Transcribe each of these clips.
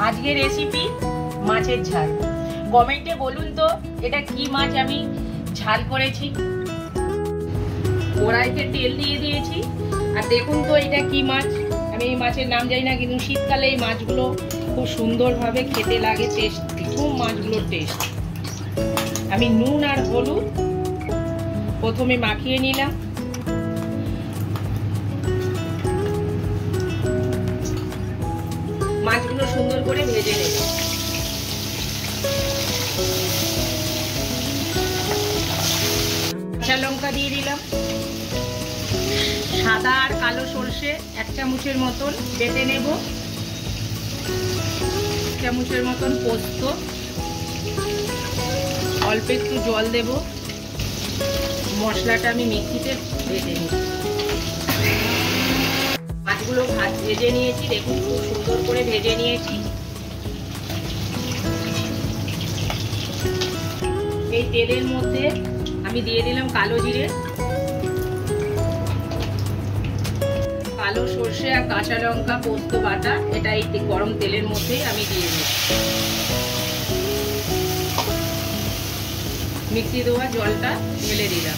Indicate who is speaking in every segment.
Speaker 1: আজকে রেসিপি মাছের ঝাল। কমেন্টে বলুন তো এটা কি মাছ আমি ঝাল করেছি। কড়াইতে তেল দিয়ে দিয়েছি। আর দেখুন তো এটা কি মাছ, আমি এই মাছের নাম জানি না, কিন্তু শীতকালে এই মাছগুলো খুব সুন্দরভাবে খেতে লাগে, টেস্ট খুব মাছগুলোর টেস্ট। আমি নুন আর হলুদ প্রথমে মাখিয়ে নিলাম। মাছগুলো সুন্দর করে ভেজে নেব। কাঁচা লঙ্কা দিয়ে দিলাম, সাদা আর কালো সরষে 1 চামচের মতন বেটে নেব, 1 চামচের মতন পোস্ত, অল্প একটু জল দেব। মশলাটা আমি মিক্সিতে বেটে নিই। মাছগুলো ভেজে নিয়েছি, দেখুন খুব সুন্দর করে ভেজে নিয়েছি। এই তেলের মধ্যে আমি দিয়ে দিলাম কালো জিরে, কালো সর্ষে আর কাঁচা লঙ্কা পোস্ত বাটা, এটা এই গরম তেলের মধ্যে আমি দিয়ে দিই। মিক্সি দেওয়া জলটা ঢেলে দিলাম।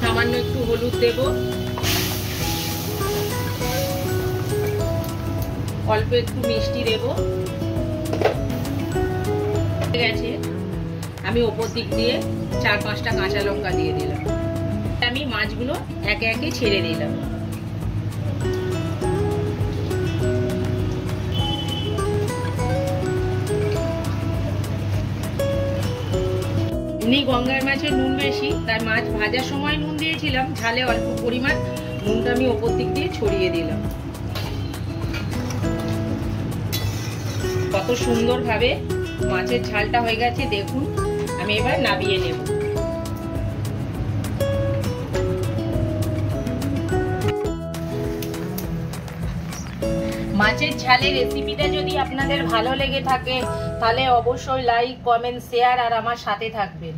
Speaker 1: সামান্য একটু হলুদ দেব, অল্প একটু মিষ্টি দেব। ঠিক আছে, আমি ওপর দিক দিয়ে 4-5টা কাঁচা লঙ্কা দিয়ে দিলাম। আমি মাছগুলো একে একে ছেড়ে দিলাম। এমনি গঙ্গার মাছের নুন বেশি, তাই মাছ ভাজার সময় নুন দিয়েছিলাম, ঝালে অল্প পরিমাণ নুনটা আমি ওপর দিক দিয়ে ছড়িয়ে দিলাম। কত সুন্দরভাবে মাছের ঝালটা হয়ে গেছে দেখুন। আমি এবার নামিয়ে নেব। মাছের ঝালের রেসিপিটা যদি আপনাদের ভালো লেগে থাকে তাহলে অবশ্যই লাইক, কমেন্ট, শেয়ার আর আমার সাথে থাকবেন।